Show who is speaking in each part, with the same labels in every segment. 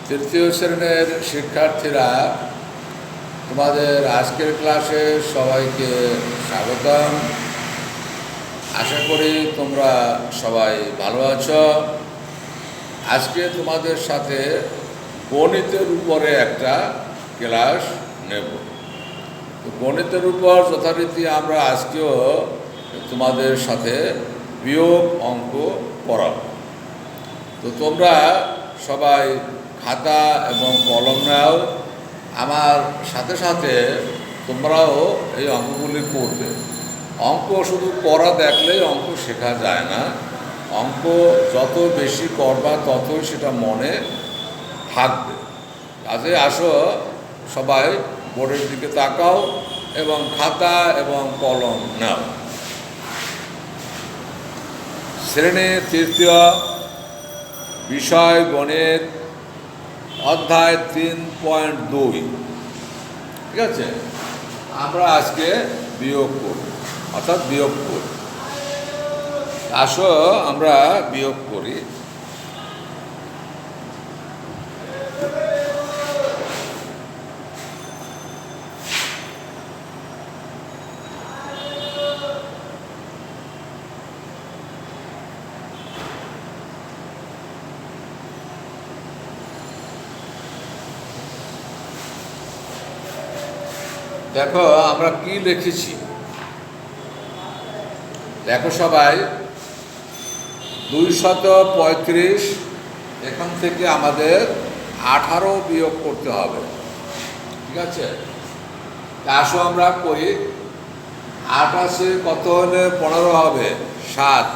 Speaker 1: তৃতীয় শ্রেণীর শিক্ষার্থীরা, তোমাদের আজকের ক্লাসে সবাইকে স্বাগতম। আশা করি তোমরা সবাই ভালো আছো। আজকে তোমাদের সাথে গণিতের উপরে একটা ক্লাস নেব। তো গণিতের উপর যথারীতি আমরা আজকেও তোমাদের সাথে বিয়োগ অঙ্ক পড়াবো। তো তোমরা সবাই খাতা এবং কলম নাও, আমার সাথে সাথে তোমরাও এই অঙ্কগুলি করবে। অঙ্ক শুধু পড়া দেখলেই অঙ্ক শেখা যায় না, অঙ্ক যত বেশি করবা ততই সেটা মনে থাকবে। কাজে আসো, সবাই বোর্ডের দিকে তাকাও এবং খাতা এবং কলম নাও। শ্রেণী তৃতীয়, বিষয় গণিত, অধ্যায় ৩.২। ঠিক আছে, আমরা আজকে বিয়োগ করব, অর্থাৎ বিয়োগ করি। আসো আমরা বিয়োগ করি। দেখো আমরা কি লিখেছি, দেখো সবাই, 235 এখান থেকে আমাদের 18 বিয়োগ করতে হবে। ঠিক আছে, আসো আমরা করি। 8 আছে কত হলে 15 হবে? 7।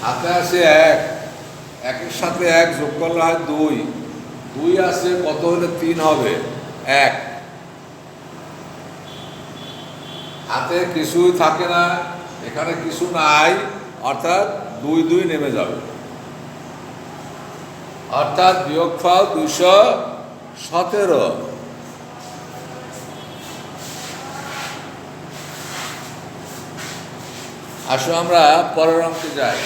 Speaker 1: হাতে আছে 1, 1-এর সাথে 1 যোগ করলে হয় 2। 2 আছে কত হলে 3 হবে? 1। হাতে কিছুই থাকে না, এখানে কিছু নাই, অর্থাৎ 2 নেমে যাবে, অর্থাৎ বিয়োগফল 217। আসো আমরা পরের অঙ্কে যাই।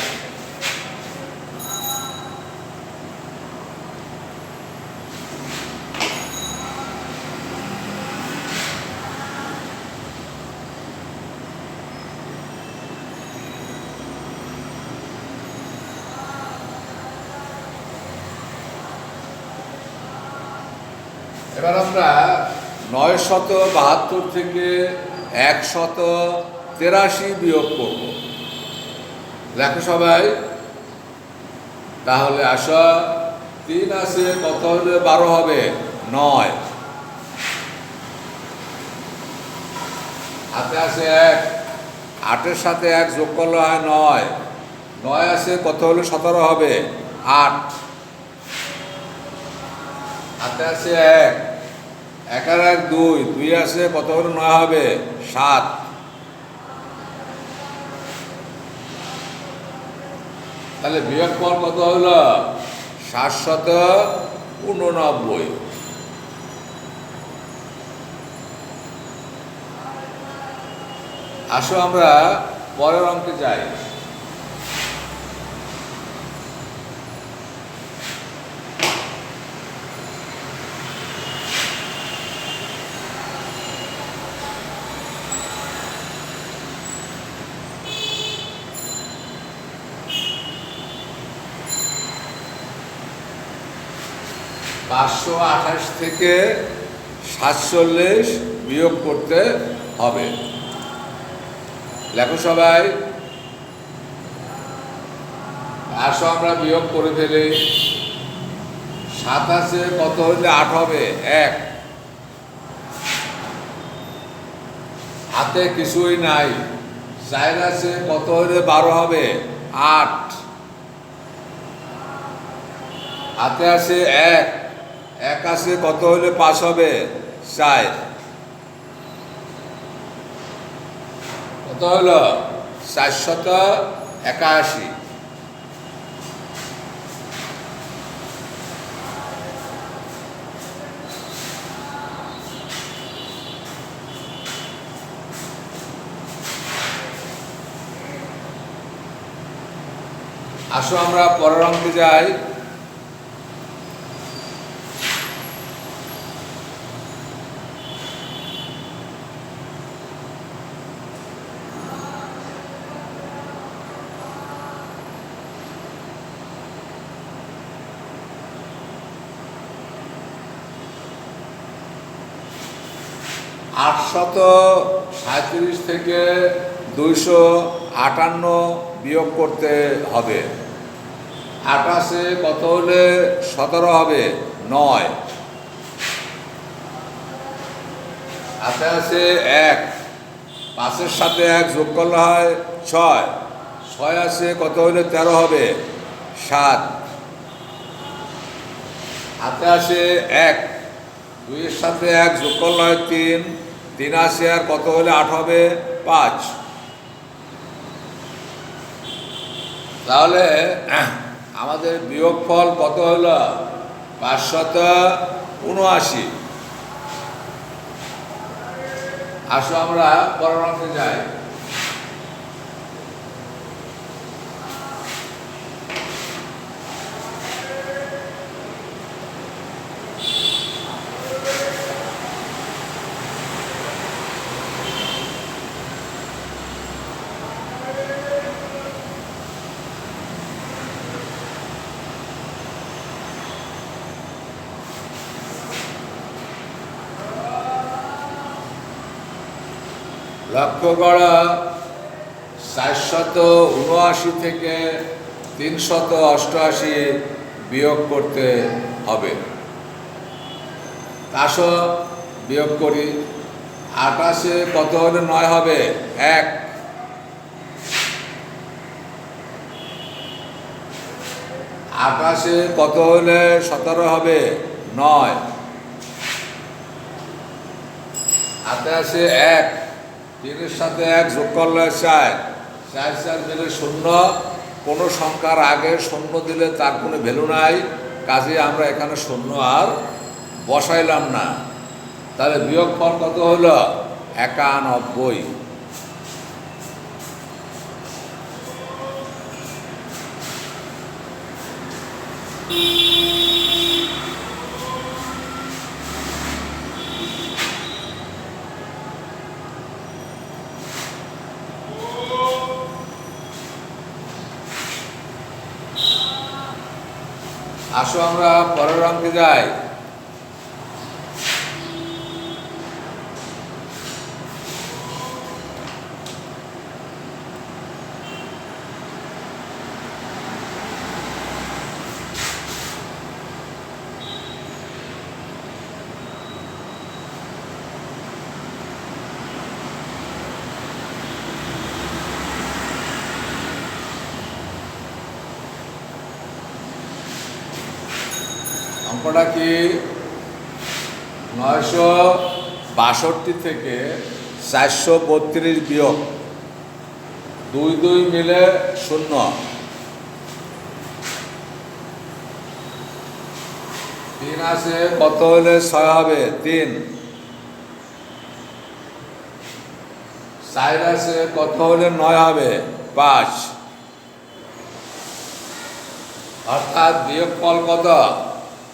Speaker 1: এবার আমরা 972 থেকে 183 বিয়োগ করব। দেখো সবাই, তাহলে আসো, 3 আছে কত হলে 12 হবে? 9। হাতে আছে 1, 8-এর সাথে 1 যোগ করলে হয় 9। 9 আছে কত হলে 17 হবে? 8। হাতে আছে 1, 1 আর 1 2, 2 আছে কত হলে 9 হবে? 7। তাহলে বিয়োগফল কত হলো? 789। আসো আমরা পরের অঙ্কে যাই। পাঁচশো 28 থেকে 47 বিয়োগ করতে হবে। লেখো সবাই, আসো আমরা বিয়োগ করে ফেলি। 7 আছে কত হলে 8 হবে? 1। হাতে কিছুই নাই। 4 আছে কত হলে 12 হবে? 8। হাতে আছে 1, 1 আছে কত হলে 5 হবে? 4। কত হলো? 481। আসো আমরা পরের অঙ্কে যাই। 837 থেকে 258 বিয়োগ করতে হবে। 28 কত হলে 17 হবে? 9। হাতে আছে 1, 5-এর সাথে 1 যোগ করলে হয় 6। 6 আছে কত হলে 13 হবে? 7। হাতে আছে 1, 2-এর সাথে 1 যোগ করলে হয় 3। 3 আছে আর কত হলে 8 হবে? 5। তাহলে আমাদের বিয়োগফল কত হলো? 579। আসো আমরা পরের অঙ্কে যাই। লক্ষ্য করো 479 থেকে 388 বিয়োগ করতে হবে। আসো বিয়োগ করি। 28 কত হলে 9 হবে? 1। 28 কত হলে 17 হবে? 9। হাতে আছে 1, 3-এর সাথে 1 যোগ করলে 4। 4 4 দিলে 0। কোনো সংখ্যার আগে 0 দিলে তার কোনো ভ্যালু নাই, কাজে আমরা এখানে 0 আর বসাইলাম না। তাহলে বিয়োগফল কত হলো? 91। আসো আমরা পরের অঙ্কে যাই। অঙ্কটা কি? 962 থেকে 432 বিয়োগ 2 2 মিলে 0। 3 আছে কত হলে 6 হবে? 3। 4 আছে কত হলে 9 হবে? 5। অর্থাৎ বিয়োগফল কত?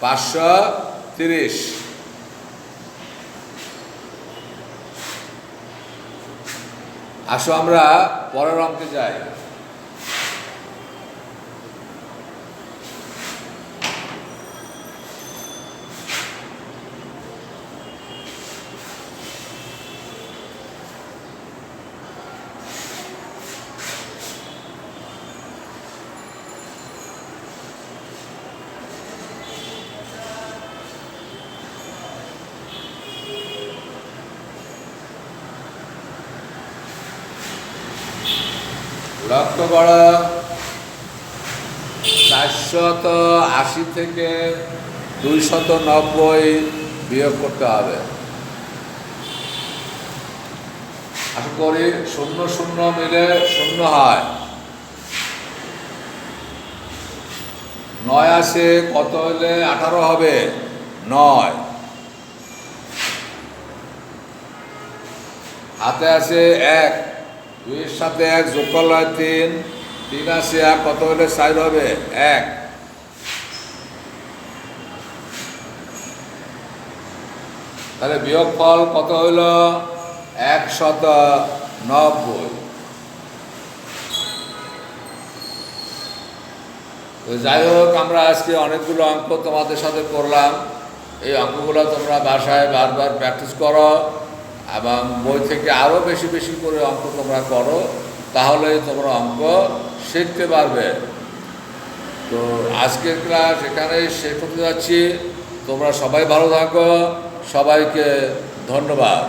Speaker 1: 530। আসো আমরা পরের অঙ্কে যাই। লক্ষ্য করো 480 থেকে 290 বিয়োগ করতে হবে। আশা করি 0 0 মিলে 0 হয়। 9 আছে কত হলে 18 হবে? 9। হাতে আছে 1, 2-এর সাথে 1 যোগ করলে হয় 3। 3 আছে আর কত হলে 4 হবে? 1। তাহলে বিয়োগফল কত হইল? 190। তো যাই হোক, আমরা আজকে অনেকগুলো অঙ্ক তোমাদের সাথে করলাম। এই অঙ্কগুলো তোমরা বাসায় বারবার প্র্যাকটিস করো। এবং বই থেকে আরও বেশি বেশি করে অঙ্ক তোমরা করো, তাহলেই তোমরা অঙ্ক শিখতে পারবে। তো আজকের ক্লাস এখানেই শেষ করতে যাচ্ছি। তোমরা সবাই ভালো থাকো, সবাইকে ধন্যবাদ।